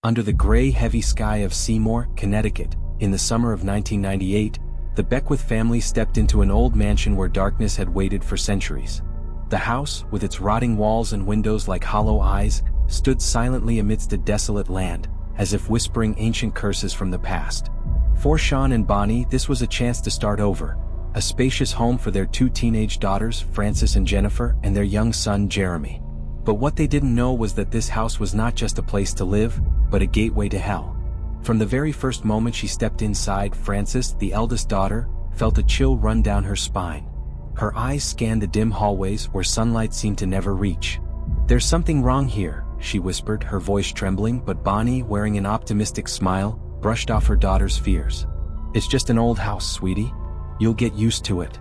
Under the gray, heavy sky of Seymour, Connecticut, in the summer of 1998, the Beckwith family stepped into an old mansion where darkness had waited for centuries. The house, with its rotting walls and windows like hollow eyes, stood silently amidst a desolate land, as if whispering ancient curses from the past. For Sean and Bonnie, this was a chance to start over, a spacious home for their two teenage daughters, Frances and Jennifer, and their young son, Jeremy. But what they didn't know was that this house was not just a place to live, but a gateway to hell. From the very first moment she stepped inside, Frances, the eldest daughter, felt a chill run down her spine. Her eyes scanned the dim hallways where sunlight seemed to never reach. "There's something wrong here," she whispered, her voice trembling, but Bonnie, wearing an optimistic smile, brushed off her daughter's fears. "It's just an old house, sweetie. You'll get used to it."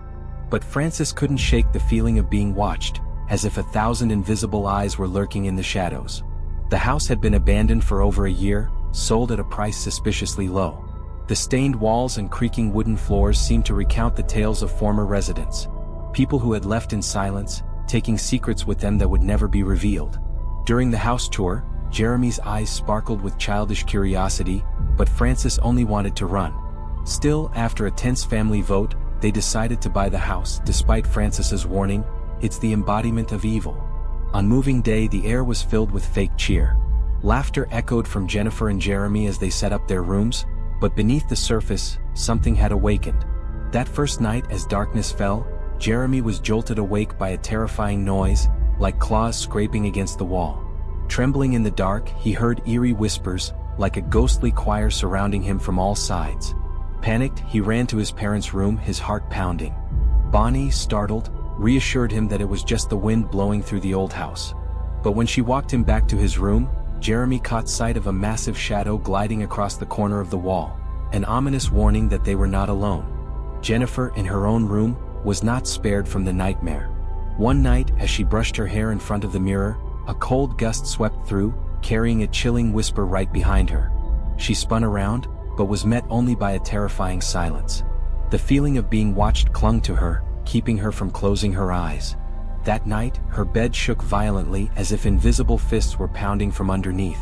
But Frances couldn't shake the feeling of being watched, as if 1,000 invisible eyes were lurking in the shadows. The house had been abandoned for over a year, sold at a price suspiciously low. The stained walls and creaking wooden floors seemed to recount the tales of former residents. People who had left in silence, taking secrets with them that would never be revealed. During the house tour, Jeremy's eyes sparkled with childish curiosity, but Frances only wanted to run. Still, after a tense family vote, they decided to buy the house, despite Frances's warning, "It's the embodiment of evil." On moving day, the air was filled with fake cheer. Laughter echoed from Jennifer and Jeremy as they set up their rooms, but beneath the surface, something had awakened. That first night, as darkness fell, Jeremy was jolted awake by a terrifying noise, like claws scraping against the wall. Trembling in the dark, he heard eerie whispers, like a ghostly choir surrounding him from all sides. Panicked, he ran to his parents' room, his heart pounding. Bonnie, startled, reassured him that it was just the wind blowing through the old house. But when she walked him back to his room, Jeremy caught sight of a massive shadow gliding across the corner of the wall, an ominous warning that they were not alone. Jennifer, in her own room, was not spared from the nightmare. One night, as she brushed her hair in front of the mirror, a cold gust swept through, carrying a chilling whisper right behind her. She spun around, but was met only by a terrifying silence. The feeling of being watched clung to her, keeping her from closing her eyes. That night, her bed shook violently as if invisible fists were pounding from underneath.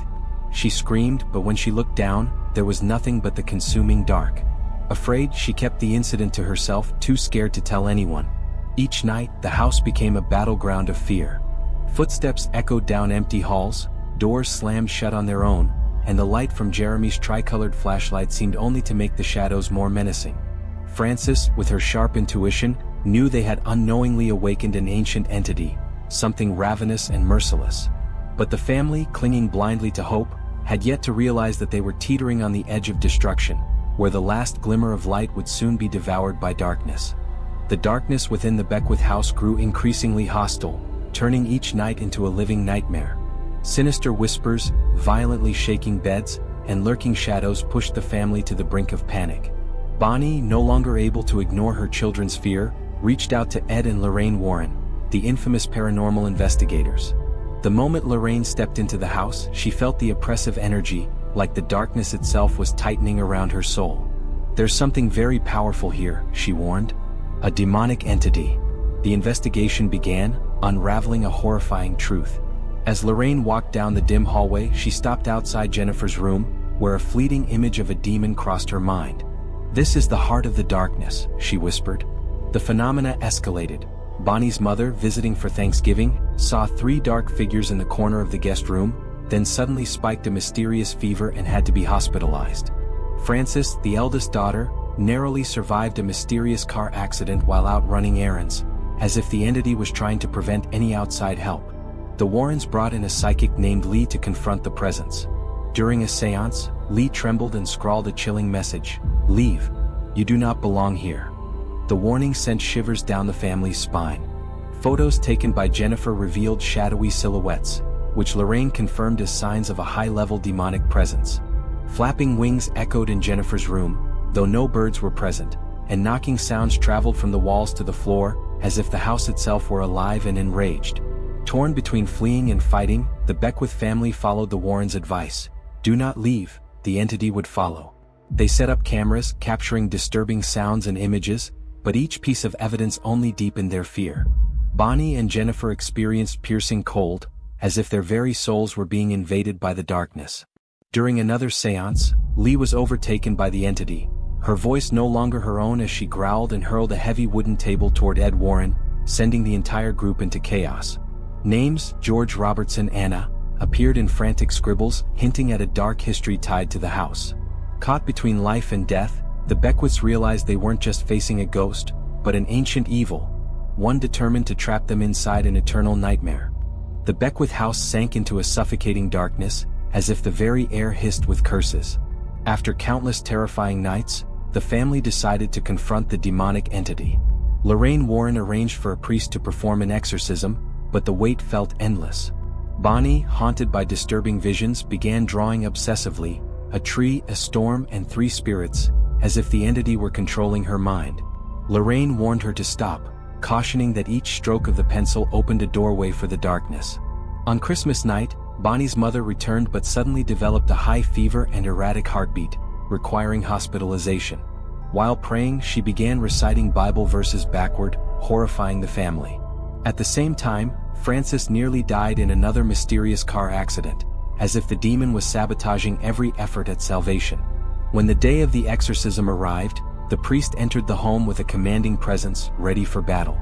She screamed, but when she looked down, there was nothing but the consuming dark. Afraid, she kept the incident to herself, too scared to tell anyone. Each night, the house became a battleground of fear. Footsteps echoed down empty halls, doors slammed shut on their own, and the light from Jeremy's tricolored flashlight seemed only to make the shadows more menacing. Frances, with her sharp intuition, knew they had unknowingly awakened an ancient entity, something ravenous and merciless. But the family, clinging blindly to hope, had yet to realize that they were teetering on the edge of destruction, where the last glimmer of light would soon be devoured by darkness. The darkness within the Beckwith house grew increasingly hostile, turning each night into a living nightmare. Sinister whispers, violently shaking beds, and lurking shadows pushed the family to the brink of panic. Bonnie, no longer able to ignore her children's fear, reached out to Ed and Lorraine Warren, the infamous paranormal investigators. The moment Lorraine stepped into the house, she felt the oppressive energy, like the darkness itself was tightening around her soul. "There's something very powerful here," she warned. "A demonic entity." The investigation began, unraveling a horrifying truth. As Lorraine walked down the dim hallway, she stopped outside Jennifer's room, where a fleeting image of a demon crossed her mind. "This is the heart of the darkness," she whispered. The phenomena escalated. Bonnie's mother, visiting for Thanksgiving, saw 3 dark figures in the corner of the guest room, then suddenly spiked a mysterious fever and had to be hospitalized. Frances, the eldest daughter, narrowly survived a mysterious car accident while out running errands, as if the entity was trying to prevent any outside help. The Warrens brought in a psychic named Lee to confront the presence. During a seance, Lee trembled and scrawled a chilling message: "Leave. You do not belong here." The warning sent shivers down the family's spine. Photos taken by Jennifer revealed shadowy silhouettes, which Lorraine confirmed as signs of a high-level demonic presence. Flapping wings echoed in Jennifer's room, though no birds were present, and knocking sounds traveled from the walls to the floor, as if the house itself were alive and enraged. Torn between fleeing and fighting, the Beckwith family followed the Warrens' advice. Do not leave, the entity would follow. They set up cameras, capturing disturbing sounds and images, but each piece of evidence only deepened their fear. Bonnie and Jennifer experienced piercing cold, as if their very souls were being invaded by the darkness. During another seance, Lee was overtaken by the entity, her voice no longer her own as she growled and hurled a heavy wooden table toward Ed Warren, sending the entire group into chaos. Names, George Robertson, Anna, appeared in frantic scribbles, hinting at a dark history tied to the house. Caught between life and death, the Beckwiths realized they weren't just facing a ghost, but an ancient evil, one determined to trap them inside an eternal nightmare. The Beckwith house sank into a suffocating darkness, as if the very air hissed with curses. After countless terrifying nights, the family decided to confront the demonic entity. Lorraine Warren arranged for a priest to perform an exorcism, but the wait felt endless. Bonnie, haunted by disturbing visions, began drawing obsessively, a tree, a storm, and 3 spirits, as if the entity were controlling her mind. Lorraine warned her to stop, cautioning that each stroke of the pencil opened a doorway for the darkness. On Christmas night, Bonnie's mother returned but suddenly developed a high fever and erratic heartbeat, requiring hospitalization. While praying, she began reciting Bible verses backward, horrifying the family. At the same time, Frances nearly died in another mysterious car accident, as if the demon was sabotaging every effort at salvation. When the day of the exorcism arrived, the priest entered the home with a commanding presence, ready for battle.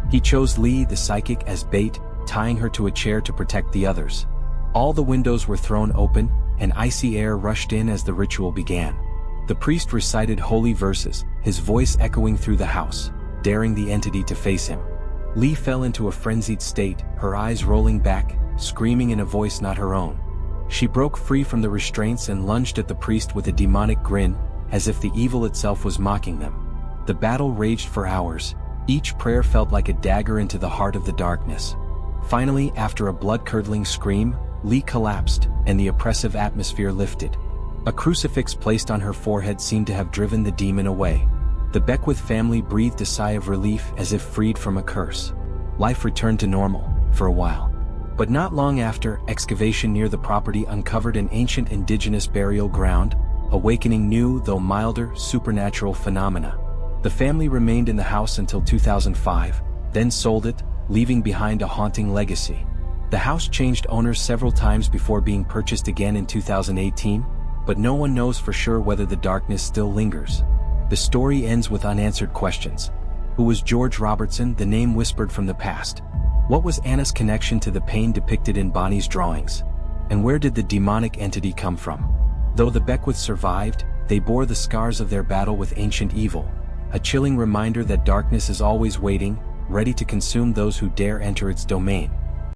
He chose Lee, the psychic, as bait, tying her to a chair to protect the others. All the windows were thrown open, and icy air rushed in as the ritual began. The priest recited holy verses, his voice echoing through the house, daring the entity to face him. Lee fell into a frenzied state, her eyes rolling back, screaming in a voice not her own. She broke free from the restraints and lunged at the priest with a demonic grin, as if the evil itself was mocking them. The battle raged for hours. Each prayer felt like a dagger into the heart of the darkness. Finally, after a blood-curdling scream, Lee collapsed, and the oppressive atmosphere lifted. A crucifix placed on her forehead seemed to have driven the demon away. The Beckwith family breathed a sigh of relief as if freed from a curse. Life returned to normal, for a while. But not long after, excavation near the property uncovered an ancient indigenous burial ground, awakening new, though milder, supernatural phenomena. The family remained in the house until 2005, then sold it, leaving behind a haunting legacy. The house changed owners several times before being purchased again in 2018, but no one knows for sure whether the darkness still lingers. The story ends with unanswered questions. Who was George Robertson, the name whispered from the past? What was Anna's connection to the pain depicted in Bonnie's drawings? And where did the demonic entity come from? Though the Beckwiths survived, they bore the scars of their battle with ancient evil, a chilling reminder that darkness is always waiting, ready to consume those who dare enter its domain.